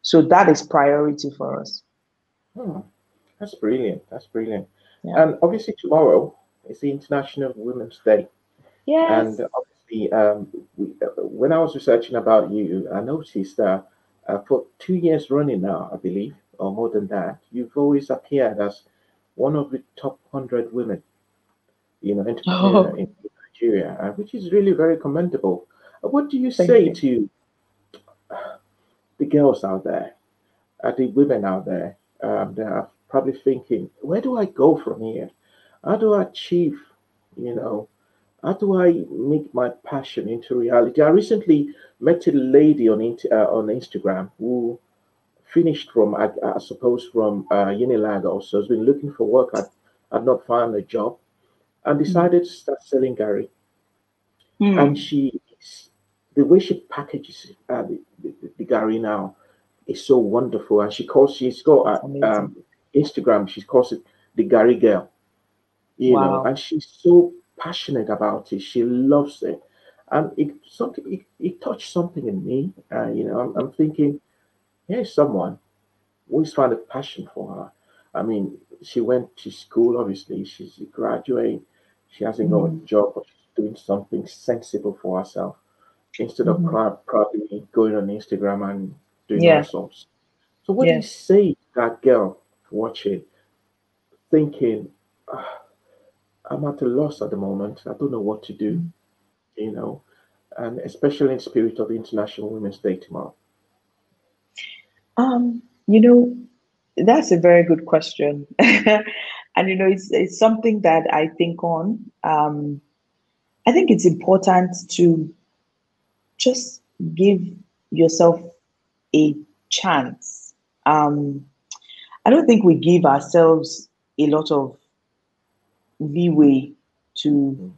So that is priority for us. Hmm, that's brilliant. That's brilliant. Yeah. And obviously tomorrow is the International Women's Day. Yes. And obviously, when I was researching about you, I noticed that For 2 years running now, I believe, or more than that, you've always appeared as one of the top 100 women, entrepreneur Oh, in Nigeria, which is really very commendable. What do you thank say you. to the girls out there, the women out there that are probably thinking, where do I go from here? How do I achieve, you know, how do I make my passion into reality? I recently met a lady on Instagram who finished from, I suppose, from Unilag. So has been looking for work. Had not found a job and Mm. decided to start selling Gary. And Mm. the way she packages the Gary now is so wonderful. And she's got That's amazing. Instagram. She calls it the Gary Girl, Wow. and she's so passionate about it. She loves it. And it touched something in me. I'm thinking, here's someone always found a passion for her. I mean, she went to school, obviously, she's a graduate, she hasn't got a Mm. job, but she's doing something sensible for herself instead of Hmm. probably going on Instagram and doing all Yeah. sorts. So, what do you Yeah. say to that girl watching, thinking, "Ah, I'm at a loss at the moment, I don't know what to do, Mm. you know, and especially in spirit of International Women's Day tomorrow? You know, that's a very good question. And it's something that I think on. I think it's important to just give yourself a chance. Um, I don't think we give ourselves a lot of leeway to Mm,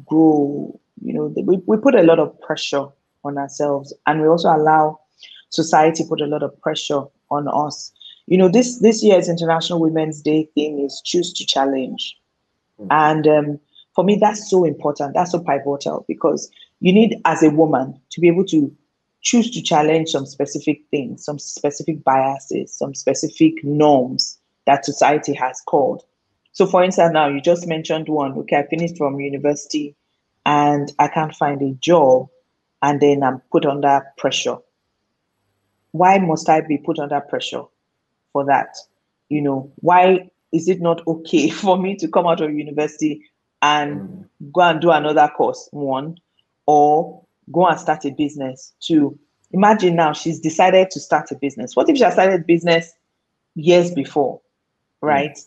grow. We put a lot of pressure on ourselves, and we also allow society put a lot of pressure on us. This year's International Women's Day theme is choose to challenge. mm, And for me, that's so important. That's so pivotal because you need, as a woman, to be able to choose to challenge some specific things, some specific biases, some specific norms that society has called. So, for instance, now you just mentioned one. Okay, I finished from university and I can't find a job, and then I'm put under pressure. Why must I be put under pressure for that? Why is it not okay for me to come out of university and mm, go and do another course, one, or go and start a business, two? Imagine now she's decided to start a business. What if she had started business years before, mm, right?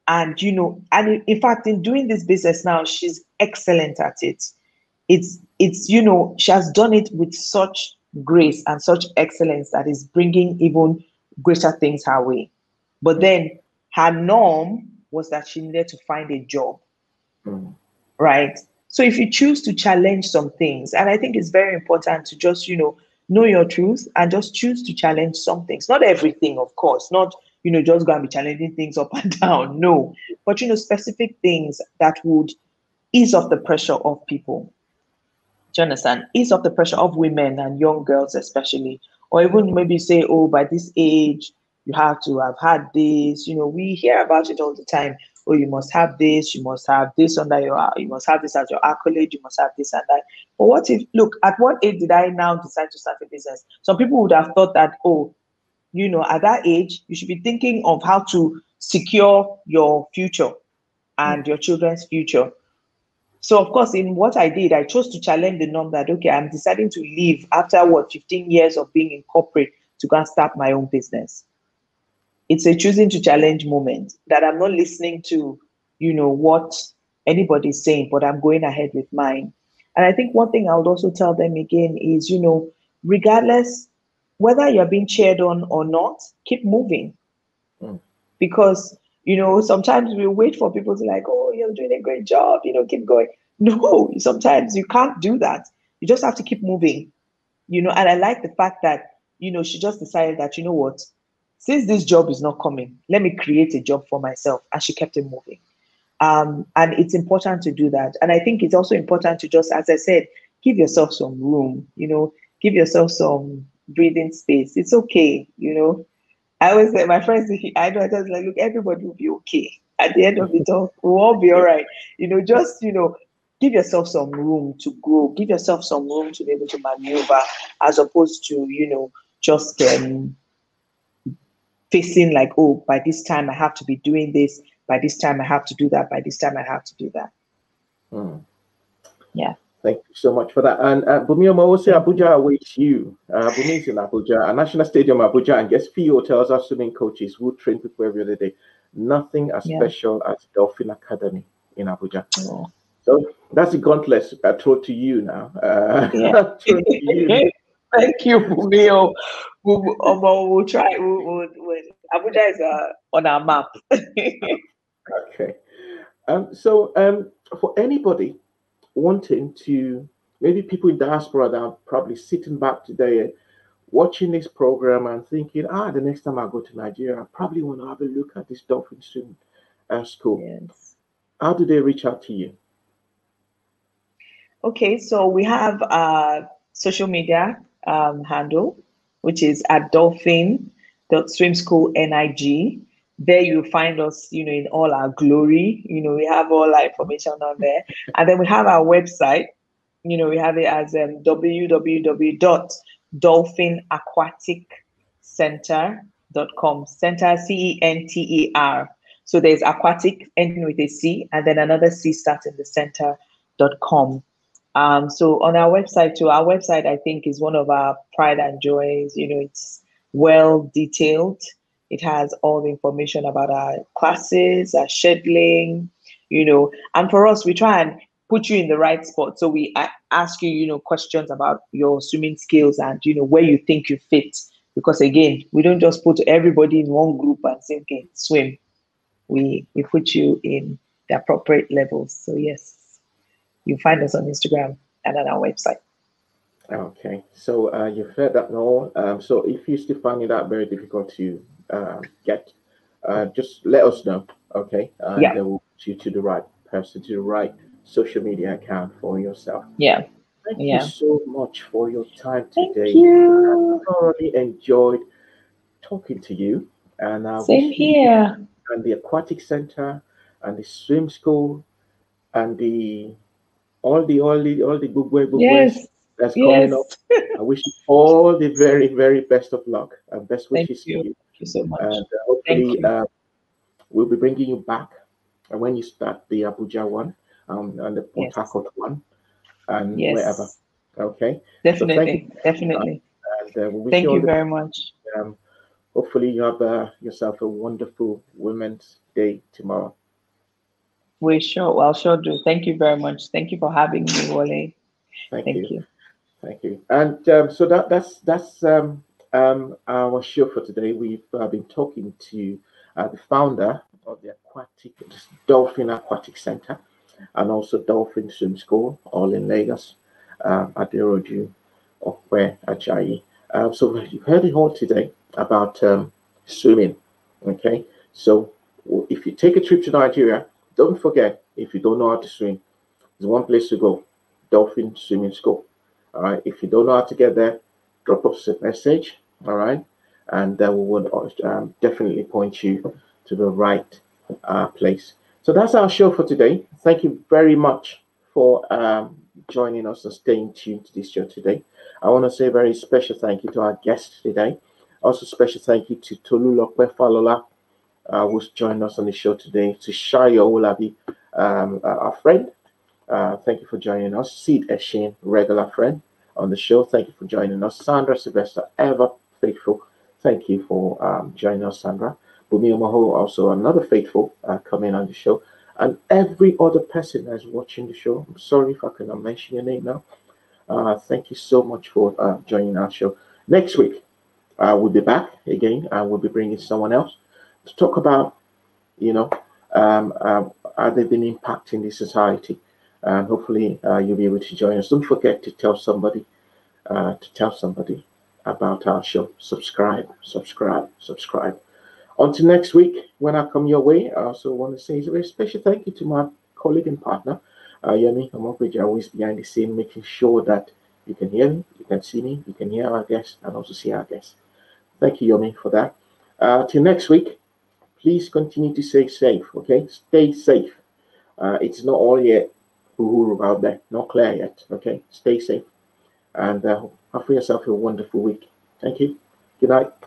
And and in fact, in doing this business now, she's excellent at it. It's she has done it with such grace and such excellence that is bringing even greater things her way. But mm, then her norm was that she needed to find a job, mm, right? So if you choose to challenge some things, and I think it's very important to just, know your truth and just choose to challenge some things. Not everything, of course, not, just go and be challenging things up and down. No, but, specific things that would ease off the pressure of people. Do you understand? Ease off the pressure of women and young girls, especially, or even maybe say, oh, by this age, you have to have had this. We hear about it all the time. Oh, you must have this, you must have this under you must have this as your accolade, you must have this and that. But what if, look, at what age did I now decide to start a business? Some people would have thought that, oh, at that age, you should be thinking of how to secure your future mm, and your children's future. So, of course, in what I did, I chose to challenge the norm that, okay, I'm deciding to leave after 15 years of being in corporate to go and start my own business. It's a choosing to challenge moment that I'm not listening to, what anybody's saying, but I'm going ahead with mine. And I think one thing I would also tell them again is, regardless whether you're being cheered on or not, keep moving mm. because sometimes we wait for people to like, oh, you're doing a great job, keep going. No, sometimes you can't do that. You just have to keep moving. And I like the fact that she just decided that, what, since this job is not coming, let me create a job for myself, and she kept it moving. And it's important to do that. And I think it's also important to just, as I said, give yourself some room, give yourself some breathing space. It's okay. I always say, my friends, I know, I just like, look, everybody will be okay. At the end of it all, we'll all be all right. Just, give yourself some room to grow, give yourself some room to be able to maneuver, as opposed to, just facing like, oh, by this time I have to be doing this, by this time I have to do that, by this time I have to do that. Yeah. Thank you so much for that. And Bumi Omawose, Abuja awaits you. Bumi is in Abuja, a national stadium, Abuja, and guest few hotels are swimming coaches who train people every other day. Nothing as special as Dolphin Academy in Abuja. Oh. So that's the gauntlet I throw to you now. To you. Thank you, Bumi. We'll try. Abuja is on our map. Okay. So for anybody wanting to, maybe people in diaspora that are probably sitting back today watching this program and thinking, the next time I go to Nigeria, I probably want to have a look at this dolphin swimming school. Yes. How do they reach out to you? Okay, so we have a social media handle, which is at dolphin.swimschoolnig. There you'll find us, in all our glory. We have all our information on there. And then we have our website. We have it as www.dolphinaquaticcentre.com. Center, CENTER. So there's aquatic ending with a C, and then another C starting the center.com. So on our website too, our website, I think, is one of our pride and joys. It's well detailed. It has all the information about our classes, our scheduling, and for us, we try and put you in the right spot. So we ask you, questions about your swimming skills and, where you think you fit. Because again, we don't just put everybody in one group and say, okay, swim. We put you in the appropriate levels. So yes. You find us on Instagram and on our website. Okay, so you've heard that now. So if you're still finding that very difficult to get, just let us know, okay? And they will put you to the right person, to the right social media account for yourself. Yeah. Thank you so much for your time today. Thank you. I thoroughly enjoyed talking to you. And same here. And the aquatic center and the swim school and all the good way that's coming up. I wish you all the very, very best of luck and best wishes to you. Thank you so much. And hopefully we'll be bringing you back when you start the Abuja one and the Port Harcourt one and wherever. Okay. Definitely. So definitely. And we wish thank you very best. much. Hopefully you have yourself a wonderful Women's Day tomorrow. I'll sure do. Thank you very much. Thank you for having me, Wole. Thank you. Thank you. And so that's our show for today. We've been talking to the founder of the Dolphin Aquatic Center and also Dolphin Swim School, all in Lagos, Aderoju Ope-Ajayi. So you've heard it all today about swimming. Okay, so if you take a trip to Nigeria, don't forget, if you don't know how to swim, there's one place to go, Dolphin Swimming School. All right. If you don't know how to get there, drop us a message. All right. And we would definitely point you to the right place. So that's our show for today. Thank you very much for joining us and staying tuned to this show today. I want to say a very special thank you to our guest today. Also, special thank you to Tolulope Falola, who's joined us on the show today, to Shayo Olabi, our friend. Thank you for joining us. Sid Eshin, regular friend on the show. Thank you for joining us. Sandra Sylvester, ever faithful. Thank you for joining us, Sandra. Bumi Omaho, also another faithful, coming on the show. And every other person that's watching the show. I'm sorry if I cannot mention your name now. Thank you so much for joining our show. Next week, we'll be back again, and we'll be bringing someone else to talk about, how they've been impacting the society. And hopefully you'll be able to join us. Don't forget to tell somebody about our show. Subscribe. Until next week, when I come your way, I also want to say a very special thank you to my colleague and partner, Yomi Ope-Ajayi, always behind the scene, making sure that you can hear me, you can see me, you can hear our guests, and also see our guests. Thank you, Yomi, for that. Till next week, please continue to stay safe, okay? Stay safe. It's not all yet out there, not clear yet, okay? Stay safe. And have for yourself a wonderful week. Thank you. Good night.